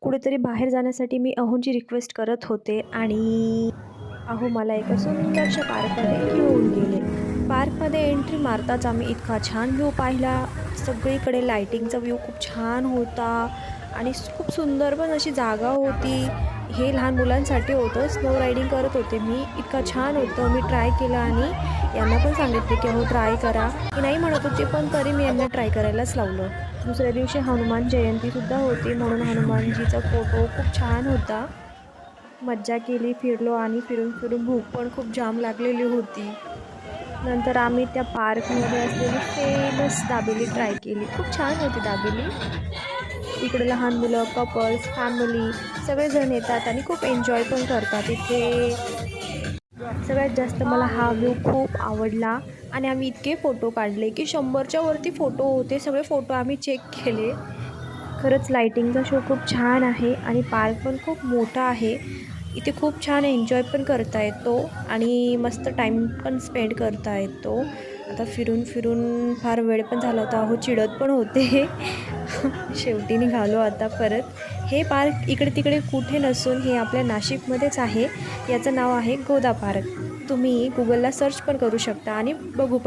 कुठेतरी बाहेर जाण्यासाठी मी अहोंची रिक्वेस्ट करत होते आणि अहो मला एका सुंदरशा पार्कमध्ये घेऊन गेले. पार्कमध्ये एंट्री मारताच आम्ही इतका छान व्ह्यू पाहिला. सगळीकडे लाइटिंगचा व्ह्यू खूप छान होता आणि खूप सुंदर पण अशी जागा होती. हे लहान मुलांसाठी होतं. स्नो रायडिंग करत होते मी. इतकं छान होतं. मी ट्राय केलं आणि यांना पण सांगितले की अहो ट्राय करा. हे नाही म्हणत होते पण तरी मी यांना ट्राय करायलाच लावलं. दुसऱ्या दिवशी हनुमान जयंतीसुद्धा होती म्हणून हनुमानजीचा फोटो खूप छान होता. मज्जा केली, फिरलो आणि फिरून-फिरून भूक पण खूप जाम लागलेली होती. नंतर आम्ही त्या पार्कमध्ये असलेली फेमस दाबेली ट्राय केली. खूप छान होती दाबेली. इकडे लहान मुलं, कपल्स, फॅमिली सगळेजण येतात आणि खूप एन्जॉय पण करतात इथे. सगळ्यात जास्त मला हा व्ह्यू खूप आवडला आणि आम्ही इतके फोटो काढले की 100च्या वरती फोटो होते. सगळे फोटो आम्ही चेक केले. खरंच लाइटिंगचा शो खूप छान आहे आणि पार्क पण खूप मोठा आहे. इथे खूप छान एन्जॉय पण करता येतो आणि मस्त टाईम पण स्पेंड करता येतो. आता फिरून-फिरून फार वेळ पण झाला होता. अहो चिडत पण होते. शेवटी निघालो आता परत. हे पार्क इकडे-तिकडे कुठे नसून हे आपल्या नाशिकमध्येच आहे. याचं नाव आहे गोदा पार्क. तुम्ही Googleला सर्च पण करू शकता आणि बघू पण